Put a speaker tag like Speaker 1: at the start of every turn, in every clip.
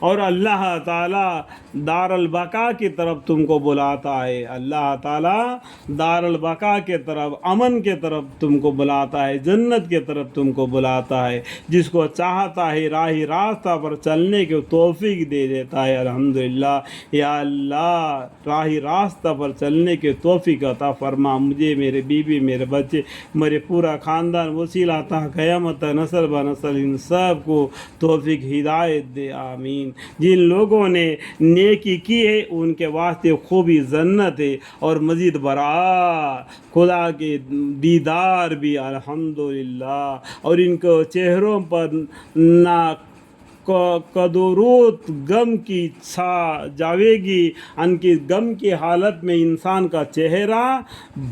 Speaker 1: اور اللہ تعالیٰ دار البقا کی طرف تم کو بلاتا ہے، اللہ تعالیٰ دار البقا کے طرف، امن کے طرف تم کو بلاتا ہے، جنت کے طرف تم کو بلاتا ہے، جس کو چاہتا ہے راہ راستہ پر چلنے کی توفیق دے دیتا ہے۔ الحمدللہ یا اللہ، راہ راستہ پر چلنے کی توفیق عطا فرما مجھے، میرے بیوی، میرے بچے، میرے پورا خاندان، وسیلہ تا قیامت نسل بہ نسل ان سب کو توفیق ہدایت دے، آمین۔ جن لوگوں نے نیکی کی ہے ان کے واسطے خوبی جنت ہے اور مزید برآ خدا کے دیدار بھی، الحمدللہ، اور ان کو چہروں پر نہ کدورت غم کی چھا جاوے گی، ان کی غم کی حالت میں انسان کا چہرہ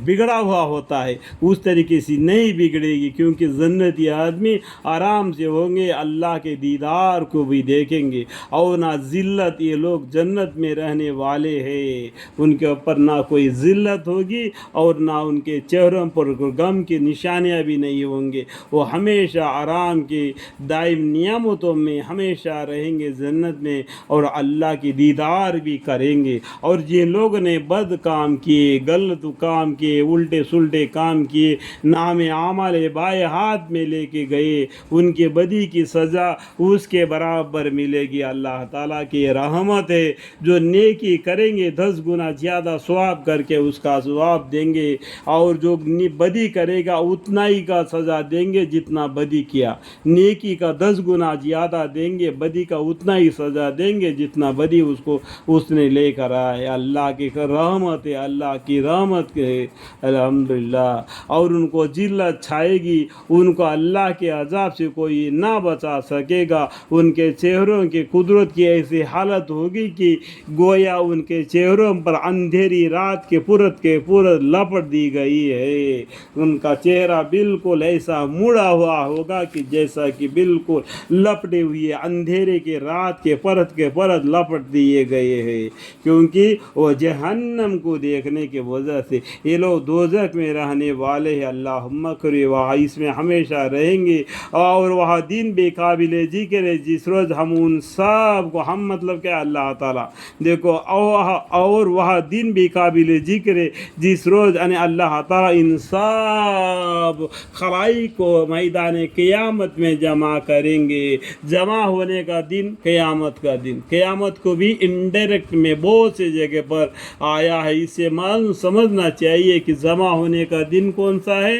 Speaker 1: بگڑا ہوا ہوتا ہے، اس طریقے سے نہیں بگڑے گی، کیونکہ جنتی آدمی آرام سے ہوں گے، اللہ کے دیدار کو بھی دیکھیں گے، اور نہ ذلت، یہ لوگ جنت میں رہنے والے ہیں، ان کے اوپر نہ کوئی ذلت ہوگی اور نہ ان کے چہروں پر غم کی نشانیاں بھی نہیں ہوں گے، وہ ہمیشہ آرام کی دائم نعمتوں میں ہمیشہ رہیں گے جنت میں، اور اللہ کی دیدار بھی کریں گے۔ اور جن لوگ نے بد کام کیے، غلط کام کیے، الٹے سلٹے کام کیے، نام اعمال بائیں ہاتھ میں لے کے گئے، ان کی بدی کی سزا اس کے برابر ملے گی۔ اللہ تعالیٰ کی رحمت ہے، جو نیکی کریں گے 10 گنا زیادہ ثواب کر کے اس کا ثواب دیں گے، اور جو بدی کرے گا اتنا ہی کا سزا دیں گے جتنا بدی کیا، نیکی کا 10 گنا زیادہ دیں گے، بدی کا اتنا ہی سزا دیں گے جتنا بدی اس نے لے کر آیا۔ اللہ کی رحمت ہے، اللہ کی رحمت ہے، الحمدللہ۔ اور ان کو ذلت چھائے گی، ان کو اللہ کے عذاب سے کوئی نہ بچا سکے گا، ان کے چہروں کی قدرت کی ایسی حالت ہوگی کہ گویا ان کے چہروں پر اندھیری رات کے پورت لپٹ دی گئی ہے، ان کا چہرہ بالکل ایسا مڑا ہوا ہوگا کہ جیسا کہ بالکل لپٹے ہوئے اندھیرے کے رات کے پرت لپٹ دیے گئے ہیں، کیونکہ وہ جہنم کو دیکھنے کی وجہ سے یہ لوگ دوزخ میں رہنے والے ہیں، اللہم کرے وہاں اس میں ہمیشہ رہیں گے، اور وہاں دن بے قابل ذکر ہے جس روز ہم ان سب کو، ہم مطلب کہ اللہ تعالیٰ دیکھو، اور وہاں دن بے قابل ذکر ہے جس روز یعنی اللہ تعالیٰ ان سب خلائق کو میدان قیامت میں جمع کریں گے۔ جمع ہونے کا دن قیامت کا دن، قیامت کو بھی انڈائریکٹ میں بہت سے جگہ پر آیا ہے، اس سے معلوم سمجھنا چاہیے کہ جمع ہونے کا دن کون سا ہے،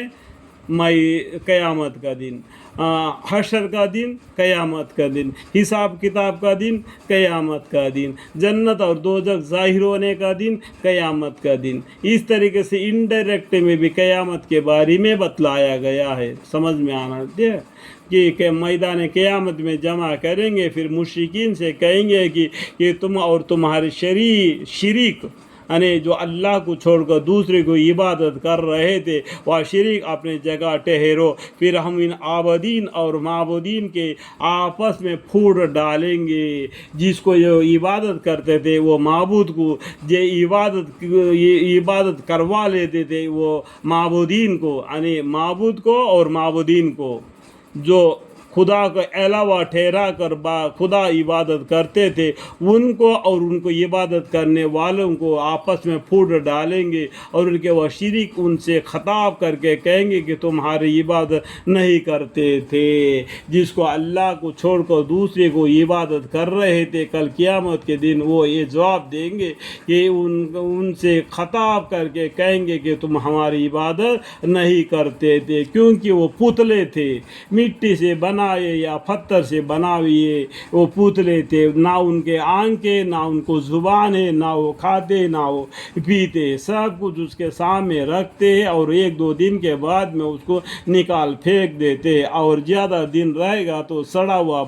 Speaker 1: قیامت کا دن، حشر کا دن، قیامت کا دن، حساب کتاب کا دن، قیامت کا دن، جنت اور دوزخ ظاہر ہونے کا دن، قیامت کا دن۔ اس طریقے سے انڈائریکٹ میں بھی قیامت کے بارے میں بتلایا گیا ہے، سمجھ میں آنا دے کہ میدان قیامت میں جمع کریں گے، پھر مشرکین سے کہیں گے کہ تم اور تمہارے شریک یعنی جو اللہ کو چھوڑ کر دوسرے کو عبادت کر رہے تھے، وہ شریک اپنے جگہ ٹھہرو، پھر ہم ان عابدین اور معبودین کے آپس میں پھوٹ ڈالیں گے، جس کو جو عبادت کرتے تھے وہ معبود کو، جو عبادت کروا لیتے تھے وہ معبودین کو، یعنی معبود کو اور معبودین کو، جو خدا کو علاوہ ٹھہرا کر خدا عبادت کرتے تھے، ان کو اور ان کو عبادت کرنے والوں کو آپس میں پھوٹ ڈالیں گے، اور ان کے وہ شریک ان سے خطاب کر کے کہیں گے کہ تمہاری عبادت نہیں کرتے تھے، جس کو اللہ کو چھوڑ کر دوسرے کو عبادت کر رہے تھے، کل قیامت کے دن وہ یہ جواب دیں گے کہ ان سے خطاب کر کے کہیں گے کہ تم ہماری عبادت نہیں کرتے تھے، کیونکہ وہ پتلے تھے، مٹی سے بنا یا پتھر سے بنا ہوئے وہ پتلے تھے، نہ ان کے آنکھیں، نہ ان کو زبان ہے، نہ وہ کھاتے نہ وہ پیتے، سب کچھ اس کے سامنے رکھتے ہیں، اور 1-2 دن کے بعد میں اس کو نکال پھینک دیتے، اور زیادہ دن رہے گا تو سڑا ہوا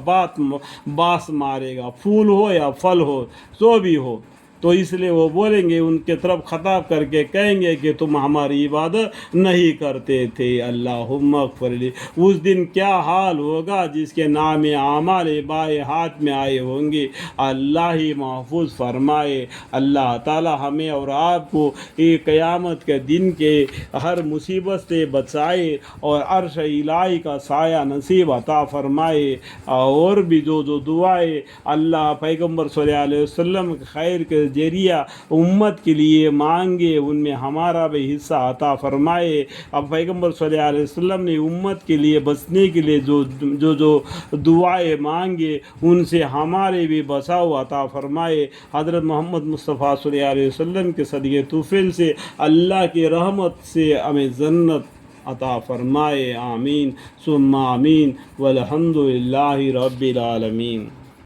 Speaker 1: باس مارے گا، پھول ہو یا پھل ہو جو بھی ہو، تو اس لیے وہ بولیں گے، ان کے طرف خطاب کر کے کہیں گے کہ تم ہماری عبادت نہیں کرتے تھے، اللہم اغفر لی۔ اس دن کیا حال ہوگا جس کے نام اعمال بائیں ہاتھ میں آئے ہوں گے، اللہ ہی محفوظ فرمائے۔ اللہ تعالی ہمیں اور آپ کو قیامت کے دن کے ہر مصیبت سے بچائے اور عرش الہی کا سایہ نصیب عطا فرمائے۔ اور بھی جو دعائیں اللہ پیغمبر صلی اللہ علیہ وسلم خیر کے ذریعہ امت کے لیے مانگے، ان میں ہمارا بھی حصہ عطا فرمائے۔ اب پیغمبر صلی اللہ علیہ وسلم نے امت کے لیے بچنے کے لیے جو دعائیں مانگے، ان سے ہمارے بھی بچاؤ عطا فرمائے۔ حضرت محمد مصطفیٰ صلی اللہ علیہ وسلم کے صدقے طفیل سے اللہ کی رحمت سے ہمیں جنت عطا فرمائے، آمین ثم آمین، والحمد للہ رب العالمین۔